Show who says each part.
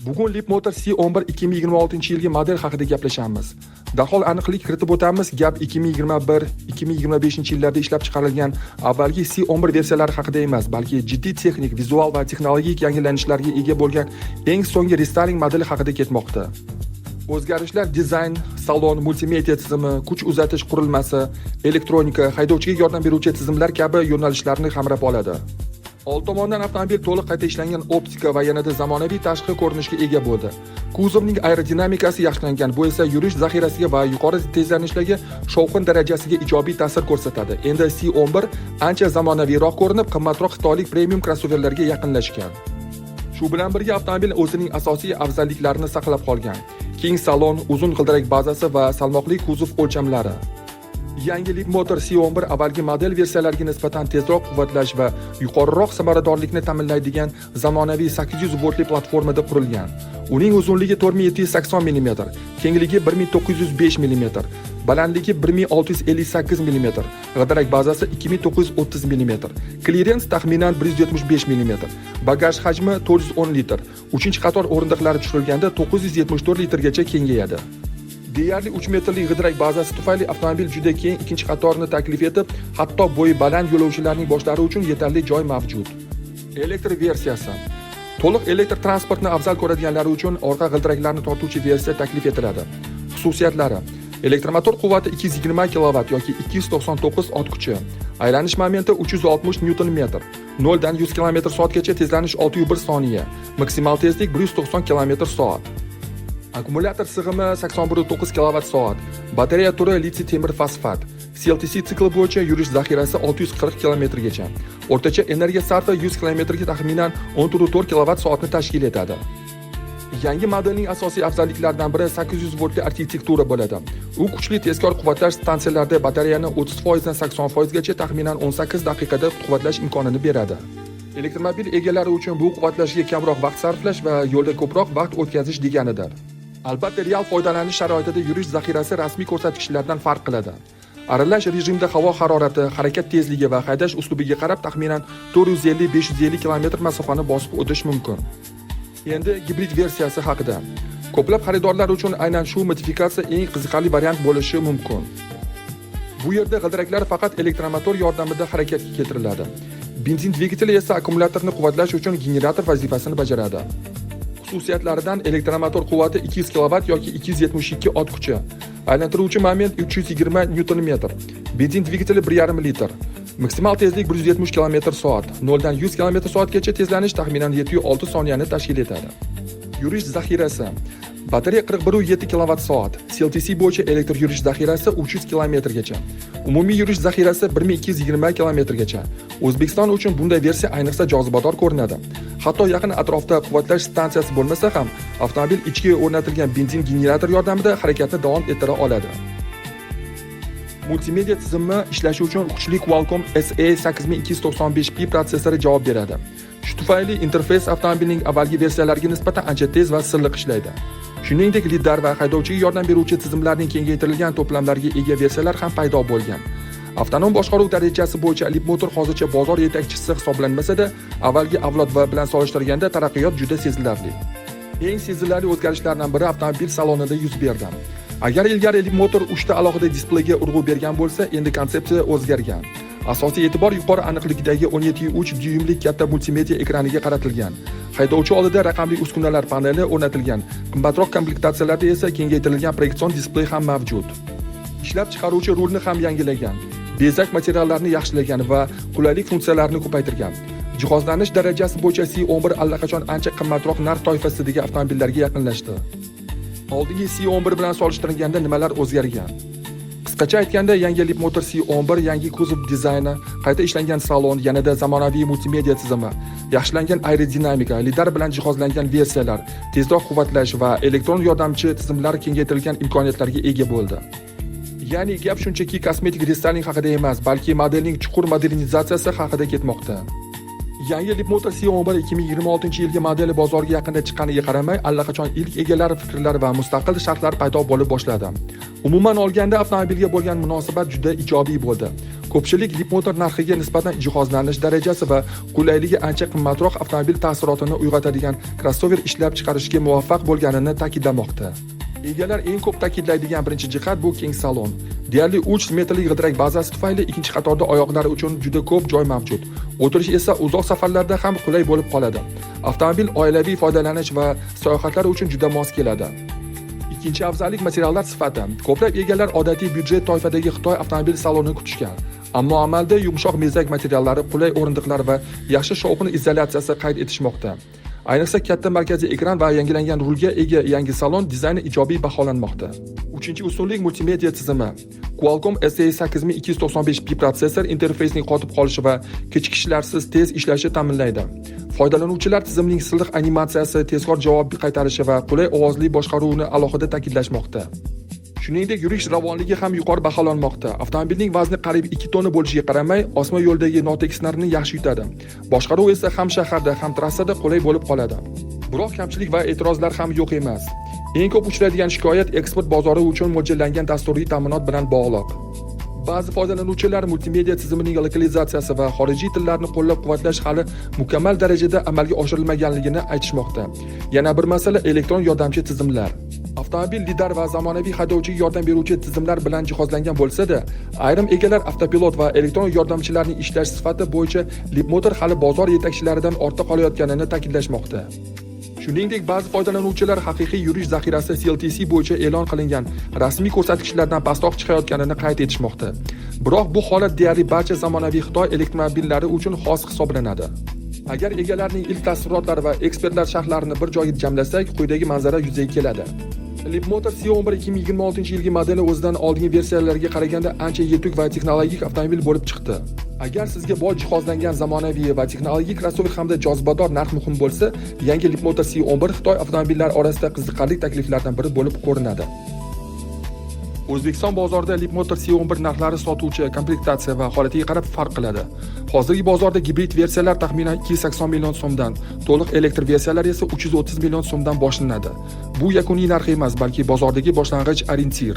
Speaker 1: Bugun Leapmotor C11 2026-yilgi model haqida gaplashamiz. Darhol aniqlik kiritib o'tamiz. Gap 2021-2025 yillarda ishlab chiqarilgan avvalgi C11 versiyalari haqida emas, balki jiddiy texnik, vizual va texnologik yangilanishlarga ega bo'lgan eng so'nggi restyling modeli haqida ketmoqda. O'zgarishlar dizayn, salon, multimedia tizimi, kuch uzatish qurilmasi, elektronika, haydovchiga yordam beruvchi tizimlar kabi yo'nalishlarni qamrab oladi. Old tomondan avtomobil to'liq qayta ishlangan optika va yanada zamonaviy tashqi ko'rinishga ega bo'ldi. Kuzovning aerodinamikasi yaxshilangan, bu esa yurish zaxirasiga va yuqori tezlanishlarga shovqin darajasiga ijobiy ta'sir ko'rsatadi. Endi C11 ancha zamonaviyroq ko'rinib, qimmatroq xitoylik premium crossoverlarga yaqinlashgan. Shu bilan birga avtomobil o'zining asosiy afzalliklarini saqlab qolgan. Keng salon, uzun g'ildirak bazasi va salmoqli kuzov o'lchamlari. Yangi Leapmotor C11 avvalgi model versiyalariga nisbatan tezroq quvvatlash va yuqoriroq samaradorlikni ta'minlaydigan zamonaviy 800 voltli platformada qurilgan. Uning uzunligi 4780 mm, kengligi 1905 mm, balandligi 1658 mm, g'ildirak bazasi 2930 mm, klirens taxminan 175 mm, bagaj hajmi 410 litr, 3-qator o'rindiqlari tushirilganda 974 litrgacha kengayadi. Deyarli 3 metrlik g'ildirak bazasi tufayli avtomobil juda keng ikkinchi qatorni taklif etib, hatto bo'yi baland yo'lovchilarning boshlari uchun yetarli joy mavjud. Elektr versiyasi. To'liq elektr transportni afzal ko'radiganlar uchun orqa g'ildiraklarni tortuvchi versiya taklif etiladi. Xususiyatlari: elektromotor quvvati 220 kW yoki 299 ot kuchi, aylanish momenti 360 Nm, 0 dan 100 km/soatgacha tezlanish 6,1 soniya, maksimal tezlik 190 km/soat. Akkumulyator sig'imi 81.9 kWh, batareya turi litsiy temir fosfat, CLTC sikli bo'yicha yurish zaxirasi 640 km gacha. O'rtacha energiya sarfi 100 km ga taxminan 14 kWh ni tashkil etadi. Yangi modelning asosiy afzalliklaridan biri 800 voltli arxitektura bo'ladi. U kuchli tezkor quvvatlash stansiyalarida batareyani 30% dan 80% gacha taxminan 18 daqiqada quvvatlash imkonini beradi. Elektromobil egalari uchun bu quvvatlashga kamroq vaqt sarflash va yo'lda ko'proq vaqt o'tkazish deganidir. Albatta, real foydalanish sharoitida yurish zaxirasi rasmiy ko'rsatkichlardan farq qiladi. Aralash rejimda havo harorati, harakat tezligi va haydash uslubiga qarab taxminan 450-550 km masofani bosib o'tish mumkin. Endi gibrid versiyasi haqida. Ko'plab xaridorlar uchun aynan shu modifikatsiya eng qiziqarli variant bo'lishi mumkin. Bu yerda g'ildiraklar faqat elektromotor yordamida harakatga keltiriladi. Benzin dvigateli esa akkumulyatorni quvvatlash uchun generator vazifasini bajaradi. Xususiyatlaridan elektromotor quvvati 200 kW yoki 272 ot kuchi, aylantiruvchi moment 320 Nm, benzin dvigateli 1,5 litr, maksimal tezlik 170 km/soat, 0 dan 100 km/soatgacha tezlanish taxminan 7,6 soniyani tashkil etadi. Yurish zaxirasi. Batareya 41,7 kWh, CLTC bo'yicha elektr yurish zaxirasi 300 km gacha. Umumiy yurish zaxirasi 1220 km gacha. O'zbekiston uchun bunday versiya ayniqsa jozibador ko'rinadi. Hatto yaqin atrofda quvvatlash stansiyasi bo'lmasa ham, avtomobil ichiga o'rnatilgan benzin generator yordamida harakatni davom ettira oladi. Multimedia tizimi ishlashi uchun kuchli Qualcomm SA8295P protsessori javob beradi. Shu tufayli interfeys avtomobilning avvalgi versiyalariga nisbatan ancha tez va silliq ishlaydi. Shuningdek, lidar va haydovchiga yordam beruvchi tizimlarning kengaytirilgan to'plamlarga ega versiyalar ham paydo bo'lgan. Avtonom boshqaruv darajasi bo'yicha Leapmotor hozircha bozor yetakchisi hisoblanmasa-da, avvalgi avlod bilan solishtirganda taraqqiyot juda sezilarli. Eng sezilarli o'zgarishlardan biri avtomobil salonida yuz berdi. Agar ilgari Leapmotor 3 ta alohida displeyga urg'u bergan bo'lsa, endi konsepsiya o'zgargan. Asosiy e'tibor yuqori aniqlikdagi 17,3 dyuymlik katta multimedia ekraniga qaratilgan. Haydovchi oldida raqamli uskunalar paneli o'rnatilgan. Qimmatroq komplektatsiyalarda esa kengaytirilgan proyeksion displey ham mavjud. Ishlab chiqaruvchi rulni ham yangilagan. Bezak materiallarini yaxshilagan va qulaylik funksiyalarini ko'paytirgan. Jihozlanish darajasi bo'yicha C11 allaqachon ancha qimmatroq narx toifasidagi avtomobillarga yaqinlashdi. Oldingi C11 bilan solishtirganda nimalar o'zgargan? Qisqacha aytganda, yangi Leapmotor C11 yangi kuzov dizayni, qayta ishlangan salon, yanada zamonaviy multimedia tizimi, yaxshilangan aerodinamika, lidar bilan jihozlangan versiyalar, tezroq quvvatlash va elektron yordamchi tizimlar kengaytirilgan imkoniyatlarga ega bo'ldi. Ya'ni gap shunchaki kosmetik restyling haqida emas, balki modelning chuqur modernizatsiyasi haqida ketmoqda. Yangi Leapmotor C11 2026-yilgi modeli bozorga yaqinda chiqqaniga qaramay, allaqachon ilk egalari fikrlari va mustaqil shartlar paydo bo'lib boshladi. Umuman olganda avtomobilga bo'lgan munosabat juda ijobiy bo'ldi. Ko'pchilik Leapmotor narxiga nisbatan jihozlanish darajasi va qulayligi ancha qimmatroq avtomobil taassurotini uyg'otadigan crossover ishlab chiqarishga muvaffaq bo'lganini ta'kidlamoqda. Egalar eng ko'p ta'kidlaydigan birinchi jihat bu keng salon. Deyarli 3 metrli g'ildirak bazasi tufayli ikkinchi qatorda oyoqlari uchun juda ko'p joy mavjud. O'tirish esa uzoq safarlarda ham qulay bo'lib qoladi. Avtomobil oilaviy foydalanish va sayohatlar uchun juda mos keladi. Ikkinchi afzallik materiallar sifati. Ko'plab egalar odatiy byudjet toifadagi Xitoy avtomobil salonini kutishgan. Ammo amalda yumshoq bezak materiallari, qulay o'rindiqlar va yaxshi shovqin izolyatsiyasi qayd etishmoqda. Ayniqsa katta markaziy ekran va yangilangan rulga ega yangi salon dizayni ijobiy baholanmoqda. Uchinchi ustunlik multimedia tizimi. Qualcomm SE8295P protsessor interfeysning qotib qolishi va kechikishlarsiz tez ishlashi ta'minlaydi. Foydalanuvchilar tizimning silliq animatsiyasi, tezkor javob qaytarishi va qulay ovozli boshqaruvini alohida ta'kidlashmoqda. Shuningdek, yurish ravonligi ham yuqori baholanmoqda. Avtomobilning vazni qariyb 2 tonna bo'lishiga qaramay, osma yo'ldagi notekislarni yaxshi yutadi. Boshqaruv esa ham shaharda, ham trassada qulay bo'lib qoladi. Biroq kamchilik va e'tirozlar ham yo'q emas. Eng ko'p uchraydigan shikoyat eksport bozori uchun mo'ljallangan dasturiy ta'minot bilan bog'liq. Ba'zi foydalanuvchilar multimedia tizimining lokalizatsiyasi va xorijiy tillarni qo'llab-quvvatlash hali mukammal darajada amalga oshirilmaganligini aytishmoqda. Yana bir masala elektron yordamchi tizimlar. Avtomobil lidar va zamonaviy haydovchiga yordam beruvchi tizimlar bilan jihozlangan bo'lsa-da, ayrim egalar avtopilot va elektron yordamchilarning ishlash sifati bo'yicha Leapmotor hali bozor yetakchilaridan ortda qolayotganini ta'kidlashmoqda. Shuningdek, ba'zi foydalanuvchilar haqiqiy yurish zaxirasi CLTC bo'yicha e'lon qilingan rasmiy ko'rsatkichlardan pastroq chiqayotganini qayd etishmoqda. Biroq bu holat deyarli barcha zamonaviy Xitoy elektromobillari uchun xos hisoblanadi. Agar egalarning ilk taassurotlari va ekspertlar sharhlarini bir joyga jamlasak, quyidagi manzara yuzaga keladi. Leapmotor C11 2026-yilgi modeli o'zidan oldingi versiyalarga qaraganda ancha yetuk va texnologik avtomobil bo'lib chiqdi. Agar sizga boy jihozlangan zamonaviy va texnologik crossover hamda jozibador narx muhim bo'lsa, yangi Leapmotor C11 Xitoy avtomobillari orasida qiziqarli takliflardan biri bo'lib ko'rinadi. O'zbekiston bozorida Leapmotor C11 narxlari sotuvchi, komplektatsiya va holatiga qarab farq qiladi. Hozirgi bozorda gibrid versiyalar taxminan 280 million so'mdan, to'liq elektr versiyalar esa 330 million so'mdan boshlanadi. Bu yakuniy narx emas, balki bozordagi boshlang'ich orientir.